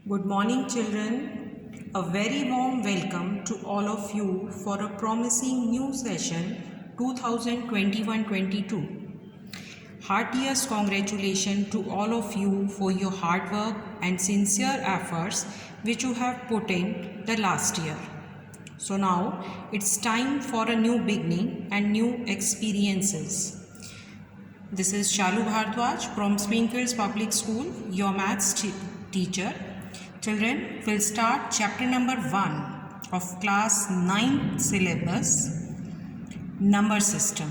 Good morning, children. A very warm welcome to all of you for a promising new session 2021-22. Heartiest congratulations to all of you for your hard work and sincere efforts which you have put in the last year. So now it's time for a new beginning and new experiences. This is Shalu Bhardwaj from Springfields Public School, your maths teacher. Children, will start chapter number 1 of class 9 syllabus, number system.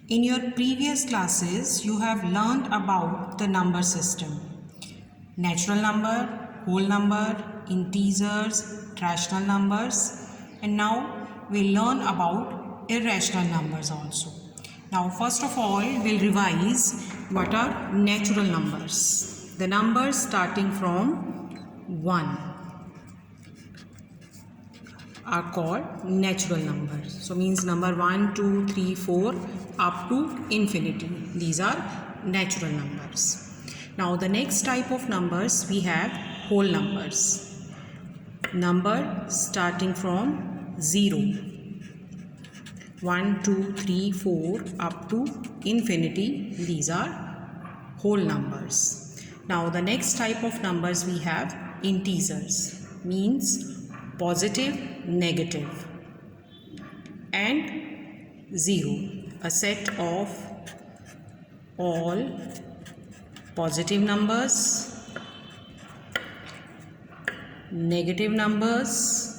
In your previous classes, you have learned about the number system. Natural number, whole number, integers, rational numbers, and now we'll learn about irrational numbers also. Now first of all, we'll revise what are natural numbers. The numbers starting from 1 are called natural numbers. So means number 1, 2, 3, 4 up to infinity. These are natural numbers. Now the next type of numbers we have whole numbers. Number starting from 0. 1, 2, 3, 4 up to infinity. These are whole numbers. Now the next type of numbers we have integers, means positive, negative, and 0, a set of all positive numbers, negative numbers,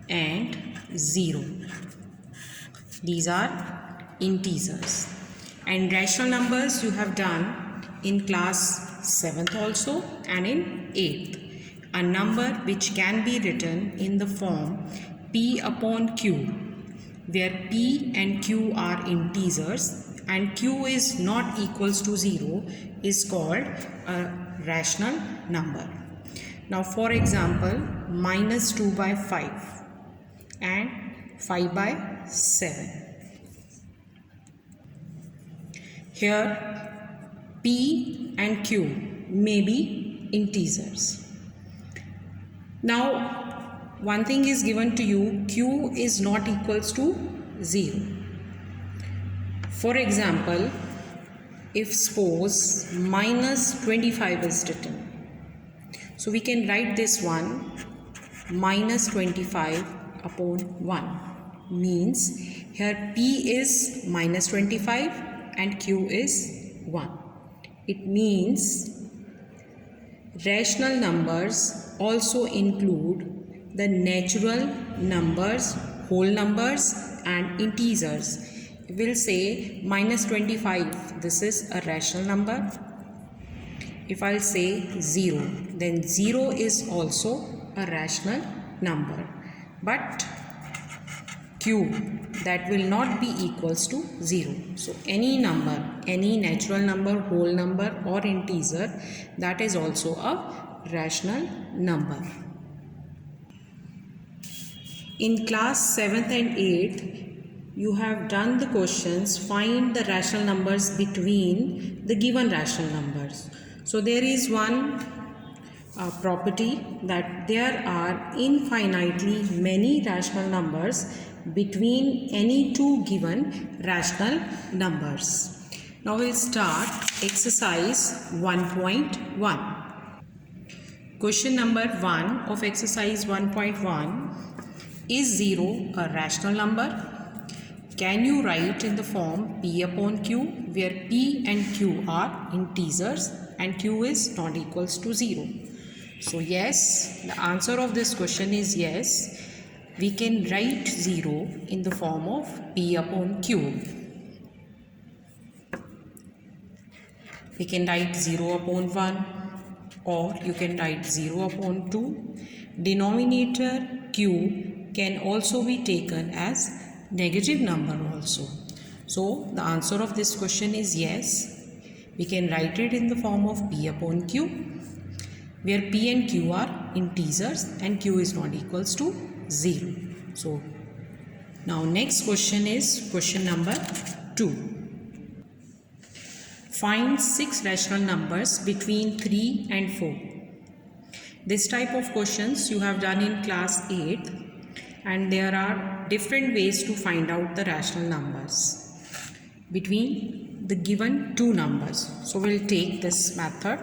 and 0. These are integers. And rational numbers you have done in class 7th also and in 8th. A number which can be written in the form P upon Q, where P and Q are integers and Q is not equals to 0, is called a rational number. Now for example, minus 2 by 5 and 5 by 7. Here P and Q may be integers. Now one thing is given to you, Q is not equals to 0. For example, if suppose minus 25 is written, so we can write this one minus 25 upon 1, means here P is minus 25 and Q is 1. It means rational numbers also include the natural numbers, whole numbers, and integers. We'll say minus 25, this is a rational number. If I'll say 0, then 0 is also a rational number. But Q, that will not be equals to 0. So any number, any natural number, whole number or integer, that is also a rational number. In class 7th and 8th, you have done the questions, find the rational numbers between the given rational numbers. So there is one property that there are infinitely many rational numbers between any two given rational numbers. Now we'll start exercise 1.1. Question number 1 of exercise 1.1. Is 0 a rational number? Can you write in the form P upon Q, where P and Q are integers and Q is not equals to 0? So yes, the answer of this question is yes. We can write 0 in the form of P upon Q. We can write 0 upon 1 or you can write 0 upon 2. Denominator Q can also be taken as negative number also. So the answer of this question is yes. We can write it in the form of P upon Q, where P and Q are integers and Q is not equals to 0. So Now next question is question number 2. Find 6 rational numbers between 3 and 4. This type of questions you have done in class 8, and there are different ways to find out the rational numbers between the given two numbers. So we'll take this method,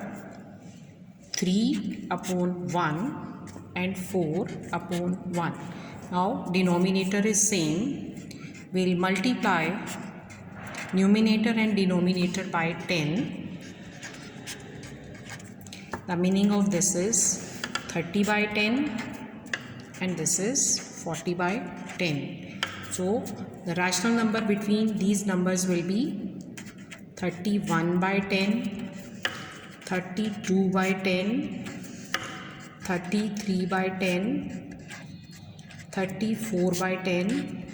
3 upon 1 and 4 upon 1. Now denominator is same. We'll multiply numerator and denominator by 10. The meaning of this is 30 by 10 and this is 40 by 10. So the rational number between these numbers will be 31 by 10, 32 by 10, 33 by 10, 34 by 10,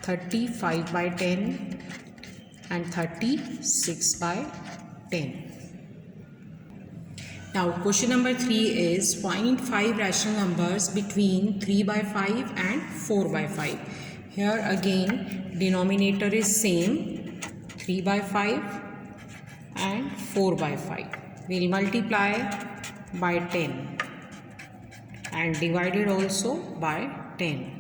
35 by 10 and 36 by 10. Now question number 3 is find 5 rational numbers between 3 by 5 and 4 by 5. Here again denominator is same, 3 by 5 and 4 by 5. We'll multiply by 10 and divided also by 10.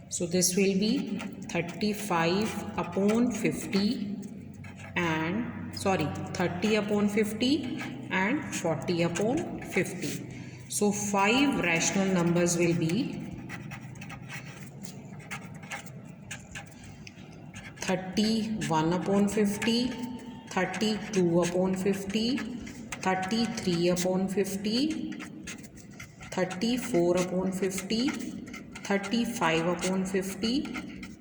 So this will be 35 upon 50 and 30 upon 50 and 40 upon 50. So 5 rational numbers will be 31 upon 50, 32 upon 50, 33 upon 50, 34 upon 50, 35 upon 50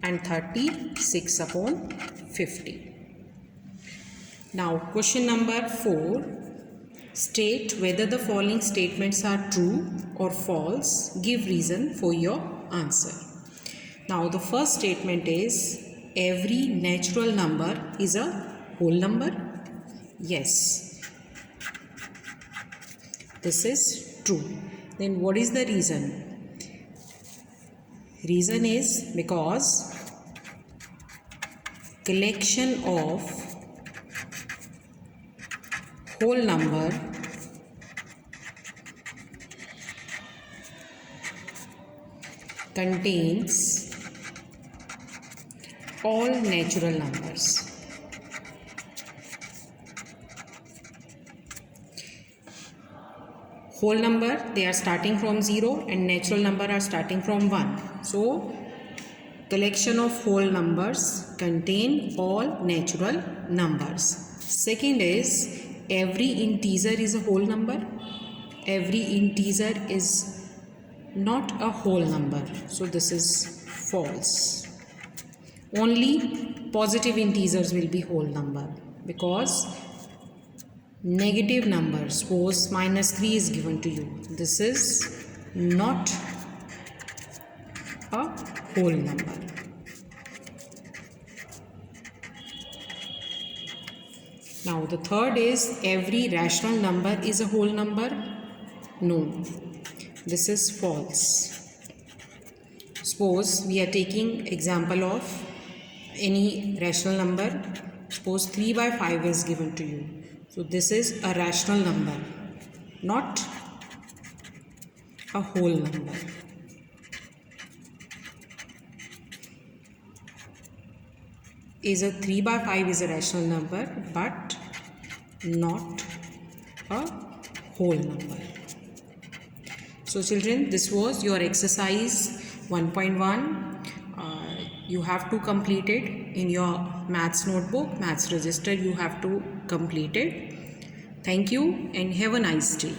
and 36 upon 50. Now question number 4. State whether the following statements are true or false. Give reason for your answer. Now the first statement is every natural number is a whole number. Yes, this is true. Then what is the reason? Reason is because collection of whole number contains all natural numbers. Whole number, they are starting from 0 and natural number are starting from 1. So collection of whole numbers contain all natural numbers. Second is every integer is a whole number. Every integer is not a whole number. So this is false. Only positive integers will be whole number, because negative number, suppose -3 is given to you, this is not a whole number. Now the third is every rational number is a whole number. No, this is false. Suppose we are taking example of any rational number. Suppose 3 by 5 is given to you. So this is a rational number, not a whole number. Is a 3 by 5 is a rational number but not a whole number. So children, this was your exercise 1.1. You have to complete it in your maths notebook, maths register. You have to complete it. Thank you and have a nice day.